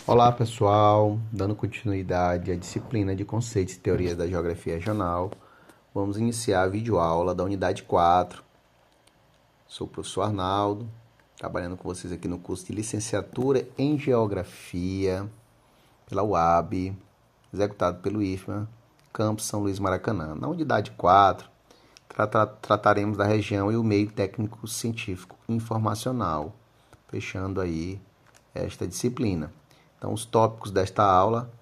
Olá pessoal, dando continuidade à disciplina de conceitos e teorias da geografia regional, vamos iniciar a videoaula da unidade 4. Sou o professor Arnaldo, trabalhando com vocês aqui no curso de licenciatura em geografia pela UAB, executado pelo IFMA, Campus São Luís Maracanã. Na unidade 4, trataremos da região e o meio técnico científico informacional, fechando aí esta disciplina. Então, os tópicos desta aula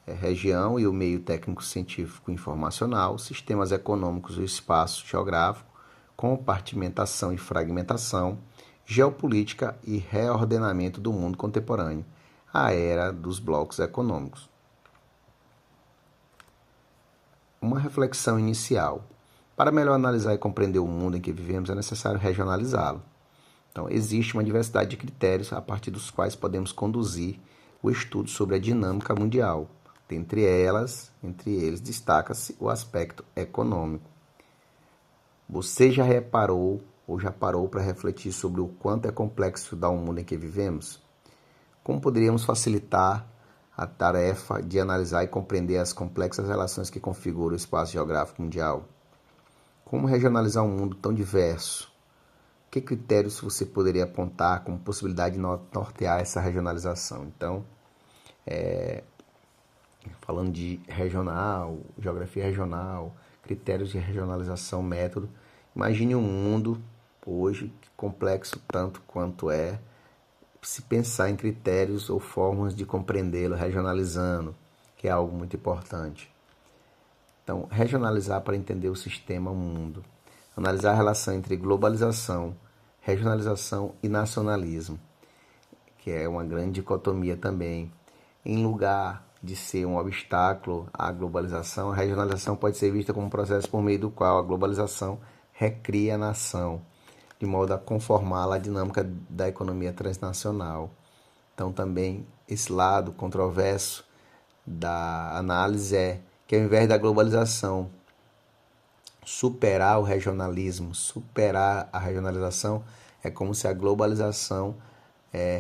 é região e o meio técnico científico informacional, sistemas econômicos do espaço geográfico, compartimentação e fragmentação, geopolítica e reordenamento do mundo contemporâneo, a era dos blocos econômicos. Uma reflexão inicial. Para melhor analisar e compreender o mundo em que vivemos, é necessário regionalizá-lo. Então, existe uma diversidade de critérios a partir dos quais podemos conduzir o estudo sobre a dinâmica mundial. Entre eles, destaca-se o aspecto econômico. Você já reparou ou já parou para refletir sobre o quanto é complexo estudar o mundo em que vivemos? Como poderíamos facilitar a tarefa de analisar e compreender as complexas relações que configuram o espaço geográfico mundial? Como regionalizar um mundo tão diverso? Que critérios você poderia apontar como possibilidade de nortear essa regionalização? Então, falando de regional, geografia regional, critérios de regionalização, método, imagine um mundo hoje complexo tanto quanto é, se pensar em critérios ou formas de compreendê-lo, regionalizando, que é algo muito importante. Então, regionalizar para entender o sistema mundo. Analisar a relação entre globalização, regionalização e nacionalismo, que é uma grande dicotomia também. Em lugar de ser um obstáculo à globalização, a regionalização pode ser vista como um processo por meio do qual a globalização recria a nação, de modo a conformá-la à dinâmica da economia transnacional. Então, também, esse lado controverso da análise é que, ao invés da globalização superar o regionalismo, superar a regionalização, é como se a globalização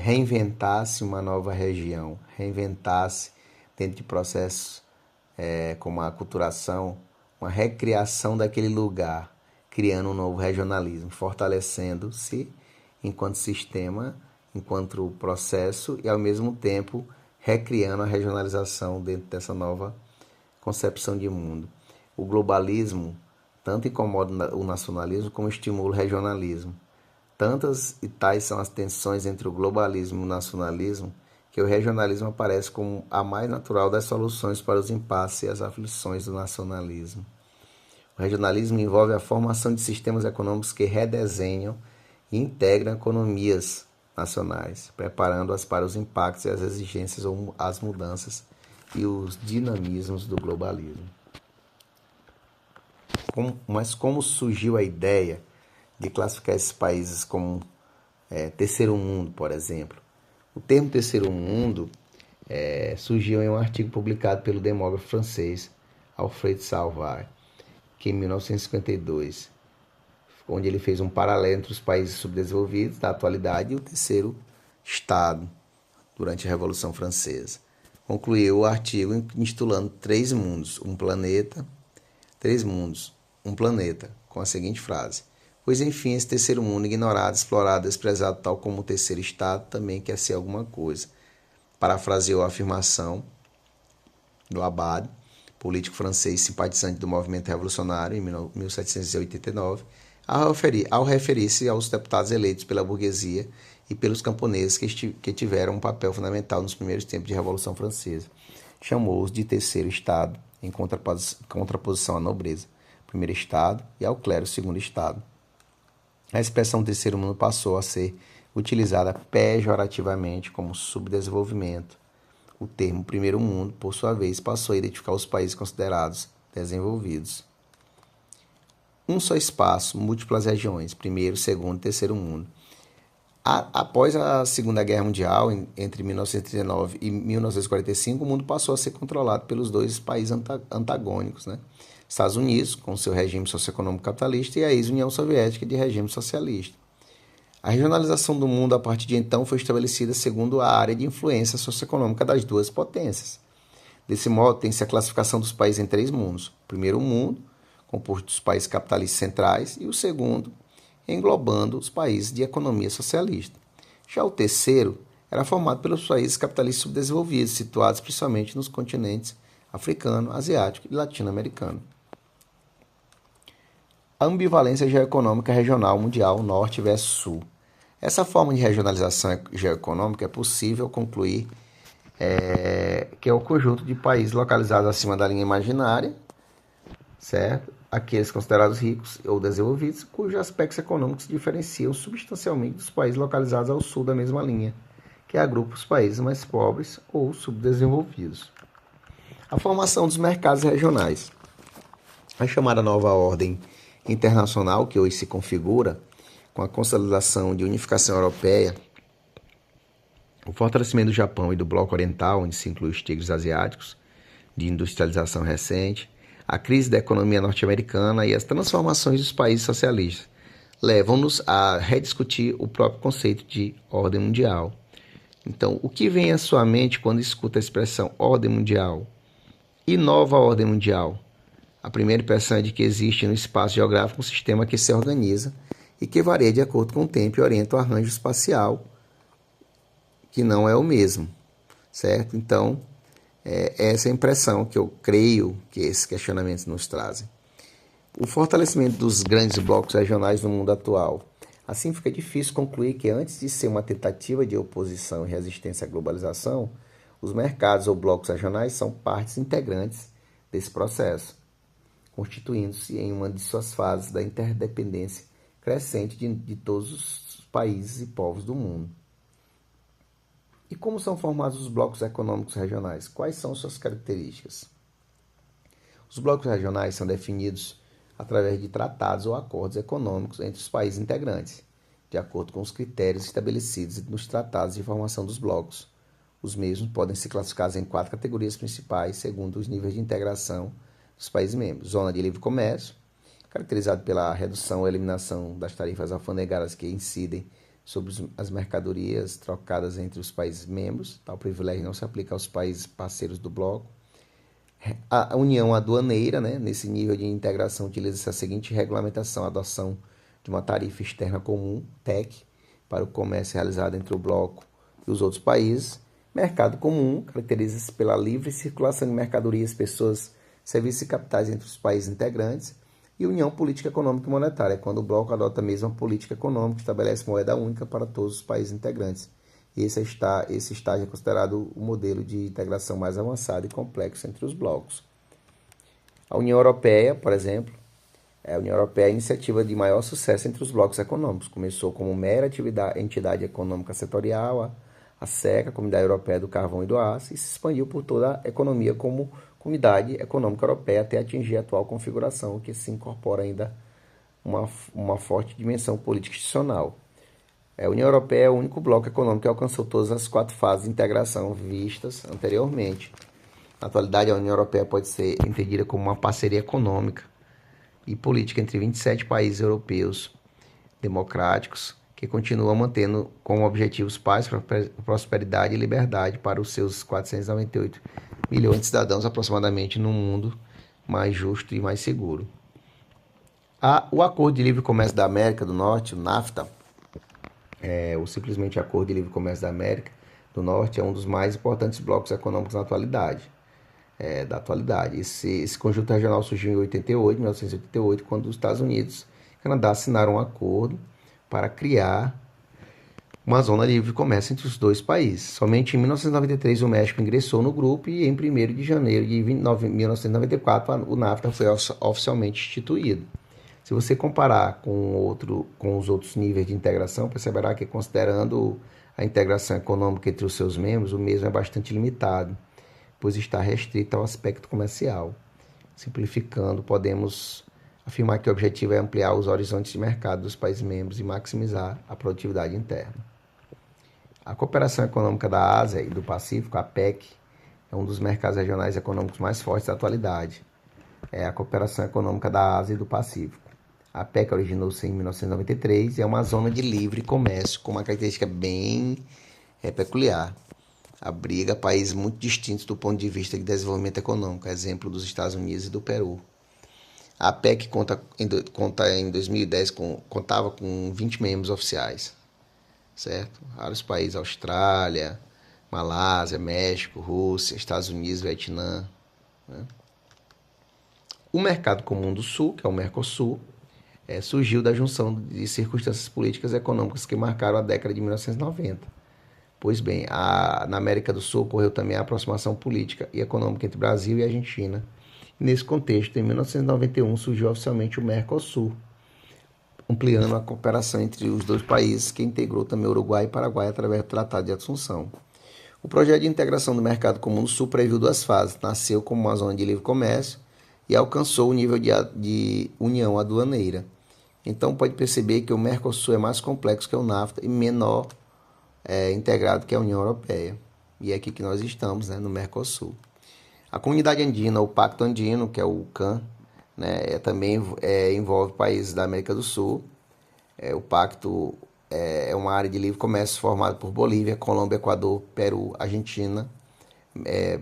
reinventasse uma nova região, reinventasse dentro de processos como a aculturação, uma recriação daquele lugar, criando um novo regionalismo, fortalecendo-se enquanto sistema, enquanto processo e, ao mesmo tempo, recriando a regionalização dentro dessa nova concepção de mundo. O globalismo tanto incomoda o nacionalismo como estimula o regionalismo. Tantas e tais são as tensões entre o globalismo e o nacionalismo que o regionalismo aparece como a mais natural das soluções para os impasses e as aflições do nacionalismo. O regionalismo envolve a formação de sistemas econômicos que redesenham e integram economias nacionais, preparando-as para os impactos e as exigências ou as mudanças e os dinamismos do globalismo. Mas como surgiu a ideia de classificar esses países como terceiro mundo, por exemplo? O termo terceiro mundo surgiu em um artigo publicado pelo demógrafo francês Alfred Salvay, que em 1952, onde ele fez um paralelo entre os países subdesenvolvidos da atualidade e o terceiro estado durante a Revolução Francesa. Concluiu o artigo intitulando Três Mundos, um planeta, com a seguinte frase: pois enfim, esse terceiro mundo, ignorado, explorado, desprezado, tal como o terceiro estado, também quer ser alguma coisa. Parafraseou a afirmação do Abad, político francês simpatizante do movimento revolucionário em 1789, ao referir-se aos deputados eleitos pela burguesia e pelos camponeses que tiveram um papel fundamental nos primeiros tempos de Revolução Francesa. Chamou-os de terceiro estado, em contraposição à nobreza, primeiro estado, e ao clero, segundo estado. A expressão terceiro mundo passou a ser utilizada pejorativamente como subdesenvolvimento. O termo primeiro mundo, por sua vez, passou a identificar os países considerados desenvolvidos. Um só espaço, múltiplas regiões, primeiro, segundo e terceiro mundo. Após a Segunda Guerra Mundial, entre 1939 e 1945, o mundo passou a ser controlado pelos dois países antagônicos, né? Estados Unidos, com seu regime socioeconômico capitalista, e a ex-União Soviética, de regime socialista. A regionalização do mundo a partir de então foi estabelecida segundo a área de influência socioeconômica das duas potências. Desse modo, tem-se a classificação dos países em três mundos. O primeiro mundo, composto dos países capitalistas centrais, e o segundo, englobando os países de economia socialista. Já o terceiro era formado pelos países capitalistas subdesenvolvidos, situados principalmente nos continentes africano, asiático e latino-americano. A ambivalência geoeconômica regional mundial norte versus sul. Essa forma de regionalização geoeconômica é possível concluir que é o conjunto de países localizados acima da linha imaginária, certo? Aqueles considerados ricos ou desenvolvidos, cujos aspectos econômicos se diferenciam substancialmente dos países localizados ao sul da mesma linha, que agrupa os países mais pobres ou subdesenvolvidos. A formação dos mercados regionais. A chamada nova ordem internacional, que hoje se configura com a consolidação de unificação europeia, o fortalecimento do Japão e do bloco oriental, onde se inclui os tigres asiáticos, de industrialização recente, a crise da economia norte-americana e as transformações dos países socialistas levam-nos a rediscutir o próprio conceito de ordem mundial. Então, o que vem à sua mente quando escuta a expressão ordem mundial e nova ordem mundial? A primeira impressão é de que existe no espaço geográfico um sistema que se organiza e que varia de acordo com o tempo e orienta o arranjo espacial, que não é o mesmo, certo? Então, essa é a impressão que eu creio que esses questionamentos nos trazem. O fortalecimento dos grandes blocos regionais no mundo atual. Assim, fica difícil concluir que, antes de ser uma tentativa de oposição e resistência à globalização, os mercados ou blocos regionais são partes integrantes desse processo, constituindo-se em uma de suas fases da interdependência crescente de todos os países e povos do mundo. E como são formados os blocos econômicos regionais? Quais são suas características? Os blocos regionais são definidos através de tratados ou acordos econômicos entre os países integrantes, de acordo com os critérios estabelecidos nos tratados de formação dos blocos. Os mesmos podem ser classificados em 4 categorias principais, segundo os níveis de integração dos países membros. Zona de livre comércio, caracterizado pela redução ou eliminação das tarifas alfandegárias que incidem sobre as mercadorias trocadas entre os países membros. Tal privilégio não se aplica aos países parceiros do bloco. A união aduaneira, nesse nível de integração, utiliza-se a seguinte regulamentação: a adoção de uma tarifa externa comum, TEC, para o comércio realizado entre o bloco e os outros países. Mercado comum caracteriza-se pela livre circulação de mercadorias, pessoas, serviços e capitais entre os países integrantes. E união política, econômica e monetária, quando o bloco adota a mesma política econômica, estabelece moeda única para todos os países integrantes. E esse estágio é considerado o modelo de integração mais avançado e complexo entre os blocos. A União Europeia, por exemplo, a União Europeia é a iniciativa de maior sucesso entre os blocos econômicos. Começou como mera entidade econômica setorial, a CECA, a Comunidade Europeia do Carvão e do Aço, e se expandiu por toda a economia como Comunidade Econômica Europeia até atingir a atual configuração, que se incorpora ainda uma forte dimensão política institucional. A União Europeia é o único bloco econômico que alcançou todas as 4 fases de integração vistas anteriormente. Na atualidade, a União Europeia pode ser entendida como uma parceria econômica e política entre 27 países europeus democráticos, que continuam mantendo como objetivos paz, prosperidade e liberdade para os seus 498 milhões de cidadãos aproximadamente num mundo mais justo e mais seguro. O Acordo de Livre Comércio da América do Norte, o NAFTA, ou simplesmente Acordo de Livre Comércio da América do Norte, é um dos mais importantes blocos econômicos da atualidade. Esse conjunto regional surgiu em 1988, quando os Estados Unidos e o Canadá assinaram um acordo para criar uma zona de livre comércio entre os dois países. Somente em 1993 o México ingressou no grupo e em 1º de janeiro de 1994 o NAFTA foi oficialmente instituído. Se você comparar com os outros níveis de integração, perceberá que, considerando a integração econômica entre os seus membros, o mesmo é bastante limitado, pois está restrito ao aspecto comercial. Simplificando, podemos afirmar que o objetivo é ampliar os horizontes de mercado dos países membros e maximizar a produtividade interna. A cooperação econômica da Ásia e do Pacífico, a APEC, é um dos mercados regionais econômicos mais fortes da atualidade. É a cooperação econômica da Ásia e do Pacífico. A PEC originou-se em 1993 e é uma zona de livre comércio com uma característica bem peculiar. Abriga países muito distintos do ponto de vista de desenvolvimento econômico, exemplo dos Estados Unidos e do Peru. A PEC em 2010 contava com 20 membros oficiais, certo? Vários países, Austrália, Malásia, México, Rússia, Estados Unidos, Vietnã. Né? O Mercado Comum do Sul, que é o Mercosul, surgiu da junção de circunstâncias políticas e econômicas que marcaram a década de 1990. Pois bem, na América do Sul ocorreu também a aproximação política e econômica entre Brasil e Argentina. E nesse contexto, em 1991, surgiu oficialmente o Mercosul, ampliando a cooperação entre os dois países, que integrou também Uruguai e Paraguai através do Tratado de Assunção. O projeto de integração do Mercado Comum do Sul previu duas fases. Nasceu como uma zona de livre comércio e alcançou o nível de união aduaneira. Então pode perceber que o Mercosul é mais complexo que o NAFTA e menor integrado que a União Europeia. E é aqui que nós estamos, né, no Mercosul. A Comunidade Andina, o Pacto Andino, que é o CAN, né, também envolve países da América do Sul. O pacto é uma área de livre comércio formada por Bolívia, Colômbia, Equador, Peru, Argentina.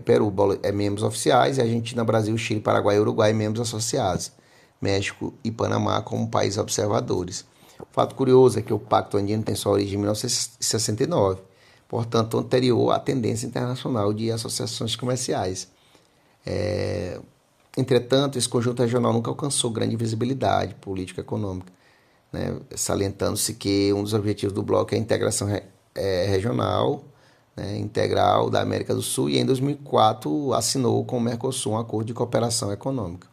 Peru membros oficiais e Argentina, Brasil, Chile, Paraguai e Uruguai membros associados. México e Panamá como países observadores. O fato curioso é que o Pacto Andino tem sua origem em 1969, portanto anterior à tendência internacional de associações comerciais. Entretanto, esse conjunto regional nunca alcançou grande visibilidade política e econômica, né? Salientando-se que um dos objetivos do bloco é a integração regional, né, integral da América do Sul, e em 2004 assinou com o Mercosul um acordo de cooperação econômica.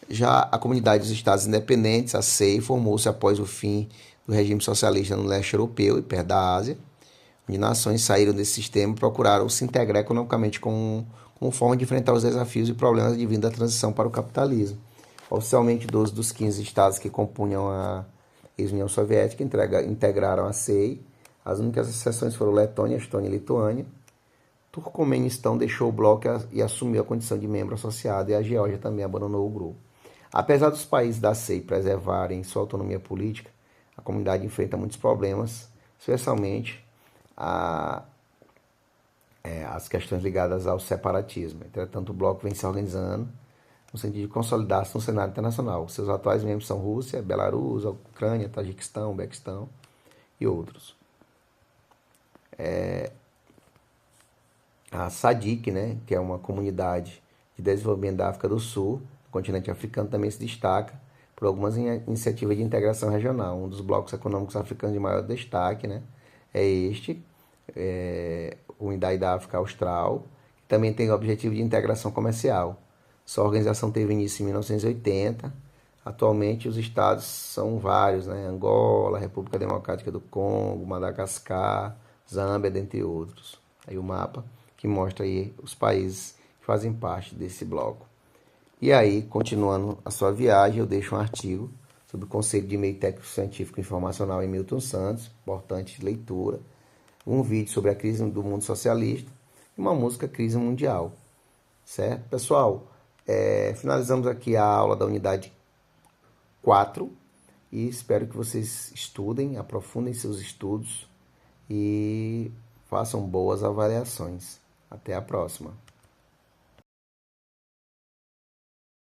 Já a Comunidade dos Estados Independentes, a CEI, formou-se após o fim do regime socialista no leste europeu e perto da Ásia, onde nações saíram desse sistema e procuraram se integrar economicamente como forma de enfrentar os desafios e problemas advindos da transição para o capitalismo. Oficialmente, 12 dos 15 estados que compunham a ex-União Soviética integraram a CEI. As únicas exceções foram Letônia, Estônia e Lituânia. Turcomenistão deixou o bloco e assumiu a condição de membro associado, e a Geórgia também abandonou o grupo. Apesar dos países da CEI preservarem sua autonomia política, a comunidade enfrenta muitos problemas, especialmente as questões ligadas ao separatismo. Entretanto, o bloco vem se organizando no sentido de consolidar-se no cenário internacional. Seus atuais membros são Rússia, Belarus, Ucrânia, Tajiquistão, Uzbequistão e outros. A SADC, né, que é uma comunidade de desenvolvimento da África do Sul, no continente africano, também se destaca por algumas iniciativas de integração regional. Um dos blocos econômicos africanos de maior destaque, né, é este, Unidade da África Austral, que também tem o objetivo de integração comercial. Sua organização teve início em 1980. Atualmente os estados são vários, né? Angola, República Democrática do Congo, Madagascar, Zâmbia, dentre outros. Aí o mapa que mostra aí os países que fazem parte desse bloco. E aí, continuando a sua viagem, eu deixo um artigo sobre o conceito de meio técnico científico informacional em Milton Santos, importante leitura, um vídeo sobre a crise do mundo socialista e uma música Crise Mundial. Certo? Pessoal, finalizamos aqui a aula da unidade 4 e espero que vocês estudem, aprofundem seus estudos e façam boas avaliações. Até a próxima.